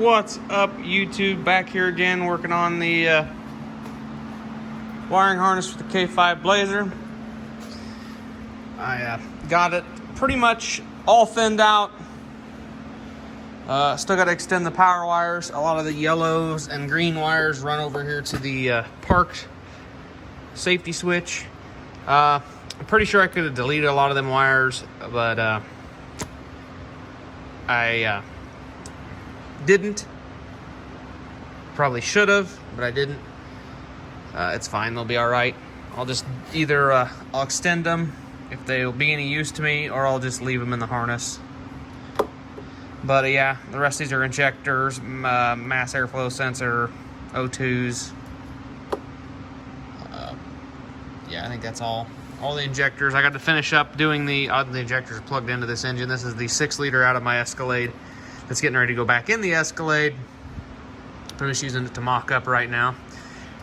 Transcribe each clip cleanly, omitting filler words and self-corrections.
What's up, YouTube? Back here again working on the wiring harness with the K5 Blazer. I got it pretty much all thinned out. Still got to extend the power wires. A lot of the yellows and green wires run over here to the parked safety switch. I'm pretty sure I could have deleted a lot of them wires, but I didn't. Probably should have, but I didn't. It's fine, they'll be all right. I'll just either I'll extend them if they'll be any use to me, or I'll just leave them in the harness. But yeah, the rest of these are injectors, mass airflow sensor, O2s. Yeah, I think that's all the injectors. I got to finish up doing the injectors are plugged into this engine. This is the 6-liter out of my Escalade that's getting ready to go back in the Escalade. I'm just using it to mock up right now.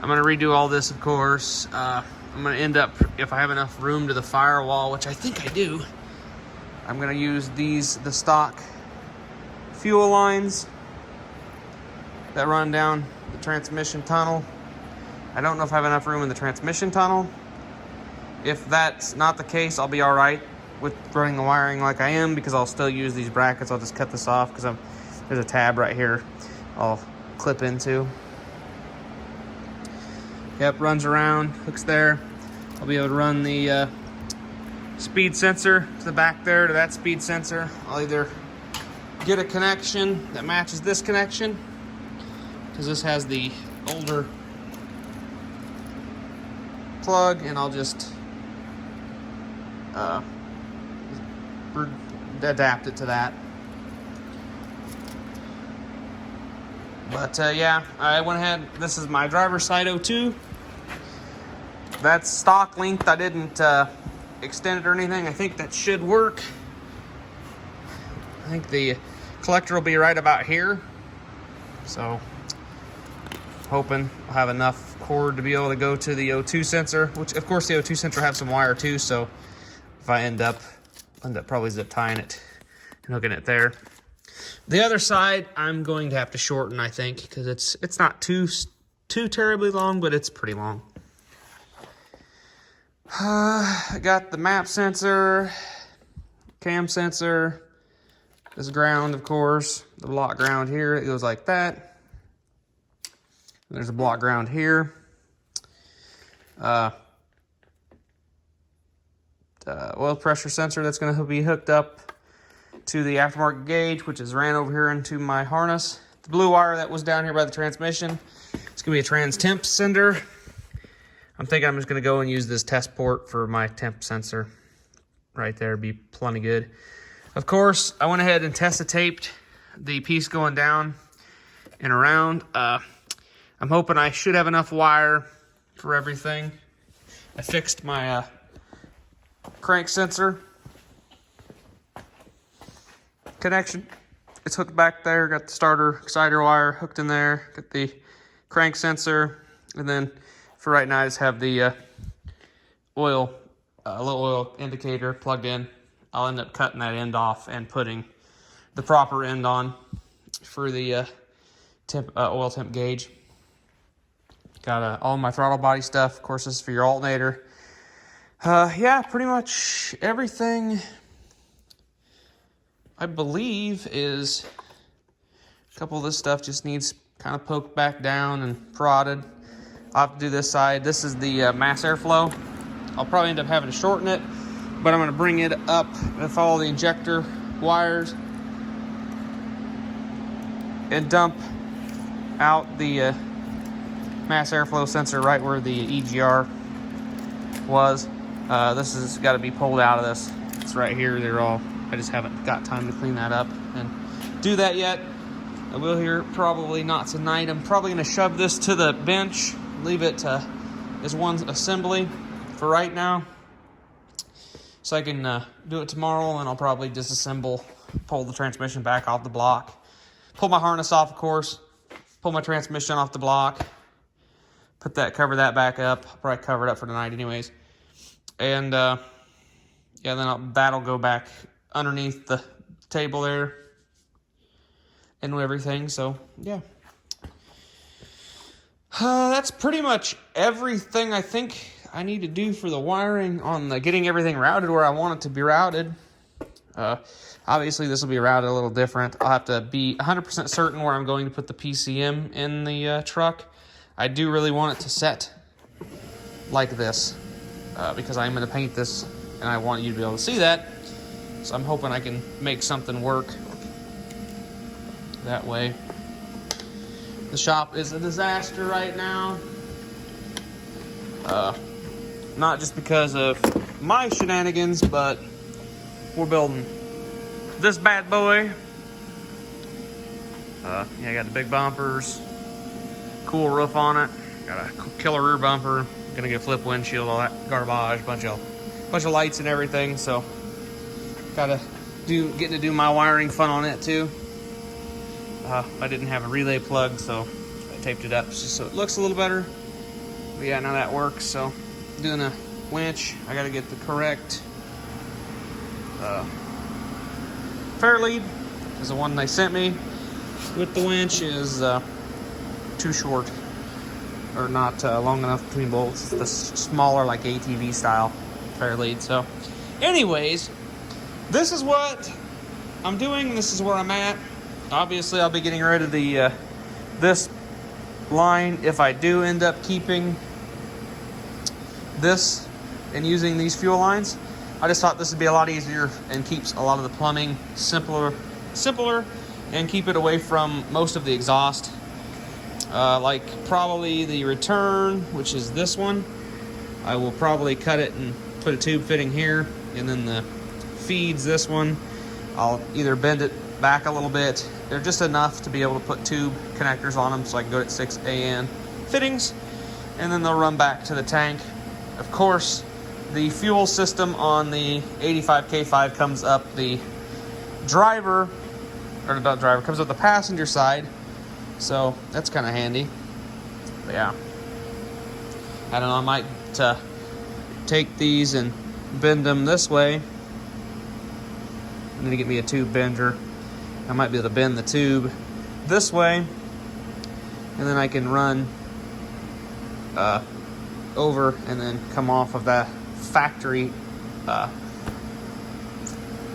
I'm going to redo all this, of course. I'm going to end up, if I have enough room to the firewall, which I think I do, I'm going to use the stock fuel lines that run down the transmission tunnel. I don't know if I have enough room in the transmission tunnel. If that's not the case, I'll be all right with running the wiring like I am, because I'll still use these brackets. I'll just cut this off because there's a tab right here I'll clip into. Yep, runs around, hooks there. I'll be able to run the speed sensor to the back there to that speed sensor. I'll either get a connection that matches this connection, because this has the older plug, and I'll just adapt it to that. But yeah, I went ahead. This is my driver's side O2. That's stock length. I didn't extend it or anything. I think that should work. I think the collector will be right about here. So, hoping I'll have enough cord to be able to go to the O2 sensor, which of course the O2 sensor has some wire too. So, if I end up probably zip tying it and hooking it there. The other side, I'm going to have to shorten, I think, because it's not too terribly long, but it's pretty long. I got the map sensor, cam sensor, this ground, of course, the block ground here. It goes like that. There's a block ground here. Oil pressure sensor that's going to be hooked up to the aftermarket gauge, which is ran over here into my harness. The blue wire that was down here by the transmission, it's going to be a trans temp sender. I'm thinking I'm just going to go and use this test port for my temp sensor. Right there, be plenty good. Of course, I went ahead and test taped the piece going down and around. I'm hoping I should have enough wire for everything. I fixed my crank sensor connection. It's hooked back there. Got the starter exciter wire hooked in there. Got the crank sensor, and then for right now I just have the little oil indicator plugged in. I'll end up cutting that end off and putting the proper end on for the oil temp gauge. Got all my throttle body stuff. Of course, this is for your alternator. Yeah, pretty much everything I believe is a couple of this stuff just needs kind of poked back down and prodded. I'll have to do this side. This is the mass airflow. I'll probably end up having to shorten it, but I'm going to bring it up with all the injector wires and dump out the mass airflow sensor right where the EGR was. This has got to be pulled out of this. It's right here. I just haven't got time to clean that up and do that yet. I will here, probably not tonight. I'm probably going to shove this to the bench, leave it as one assembly for right now, so I can do it tomorrow, and I'll probably disassemble, pull the transmission back off the block, pull my harness off, of course, pull my transmission off the block, cover that back up. I'll probably cover it up for tonight anyways. And yeah, then that'll go back underneath the table there. and everything. So yeah, that's pretty much everything I think I need to do for the wiring on the getting everything routed where I want it to be routed. Obviously this will be routed a little different. I'll have to be 100% certain where I'm going to put the PCM in the truck. I do really want it to set like this because I'm going to paint this and I want you to be able to see that. So I'm hoping I can make something work that way. The shop is a disaster right now. Not just because of my shenanigans, but we're building this bad boy. Yeah, I got the big bumpers, cool roof on it, got a killer rear bumper, gonna get a flip windshield, all that garbage, bunch of lights and everything. So getting to do my wiring fun on it too. I didn't have a relay plug, so I taped it up just so it looks a little better. But yeah, now that works. So doing a winch, I got to get the correct fair lead, because the one they sent me with the winch is too short, or not long enough between bolts. It's the smaller, like ATV style fair lead. So anyways, this is what I'm doing. This is where I'm at. Obviously I'll be getting rid of the this line if I do end up keeping this and using these fuel lines. I just thought this would be a lot easier and keeps a lot of the plumbing simpler, and keep it away from most of the exhaust. Like probably the return, which is this one, I will probably cut it and put a tube fitting here, and then the feeds, this one, I'll either bend it back a little bit. They're just enough to be able to put tube connectors on them so I can go to 6 AN fittings, and then they'll run back to the tank. Of course, the fuel system on the 85K5 comes up the driver, or not driver, comes up the passenger side, so that's kind of handy. But yeah, I don't know, I might take these and bend them this way. I need to get me a tube bender. I might be able to bend the tube this way, and then I can run over and then come off of that factory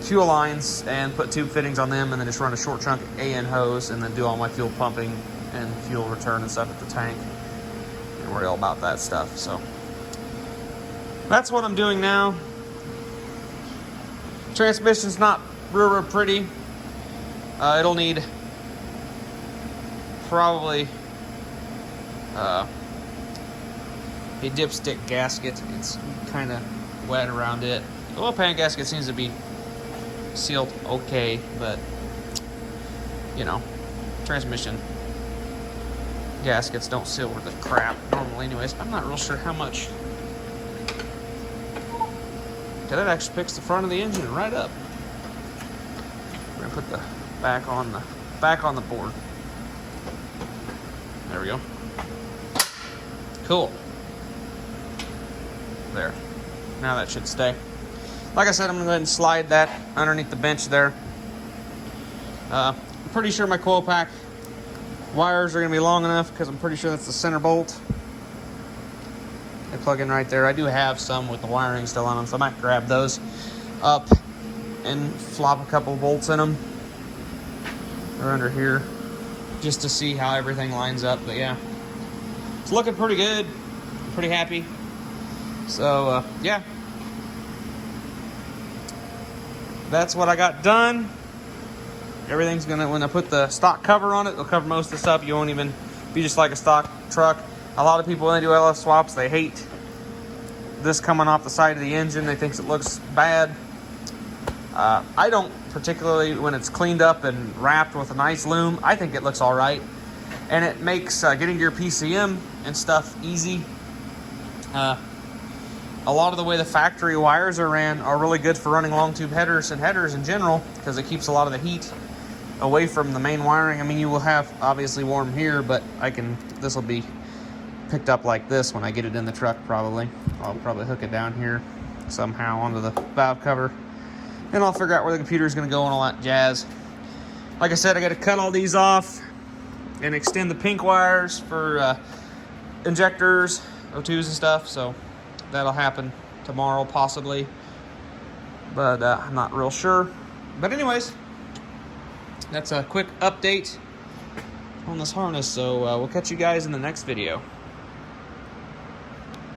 fuel lines and put tube fittings on them, and then just run a short chunk AN hose, and then do all my fuel pumping and fuel return and stuff at the tank, and worry all about that stuff. So that's what I'm doing now. Transmission's not real pretty. It'll need probably a dipstick gasket. It's kind of wet around it. The oil pan gasket seems to be sealed okay, but you know, transmission gaskets don't seal worth the crap normally anyways. I'm not real sure how much. Okay, that actually picks the front of the engine right up. We're gonna put the back on the board. There we go. Cool. There. Now that should stay. Like I said, I'm gonna go ahead and slide that underneath the bench there. I'm pretty sure my coil pack wires are gonna be long enough, because I'm pretty sure that's the center bolt. They plug in right there. I do have some with the wiring still on them, so I might grab those up and flop a couple bolts in them. They're under here, just to see how everything lines up. But yeah, it's looking pretty good. I'm pretty happy. So yeah, that's what I got done. Everything's gonna, when I put the stock cover on it, it'll cover most of this up. You won't even be just like a stock truck. A lot of people, when they do LS swaps, they hate this coming off the side of the engine. They think it looks bad. I don't particularly, when it's cleaned up and wrapped with a nice loom. I think it looks all right, and it makes getting to your PCM and stuff easy. A lot of the way the factory wires are ran are really good for running long tube headers and headers in general, because it keeps a lot of the heat away from the main wiring. I mean, you will have obviously warm here, but this will be picked up like this when I get it in the truck. Probably I'll hook it down here somehow onto the valve cover, and I'll figure out where the computer is going to go and all that jazz. Like I said, I got to cut all these off and extend the pink wires for injectors, O2s and stuff. So that'll happen tomorrow possibly, but I'm not real sure. But anyways, that's a quick update on this harness. So we'll catch you guys in the next video.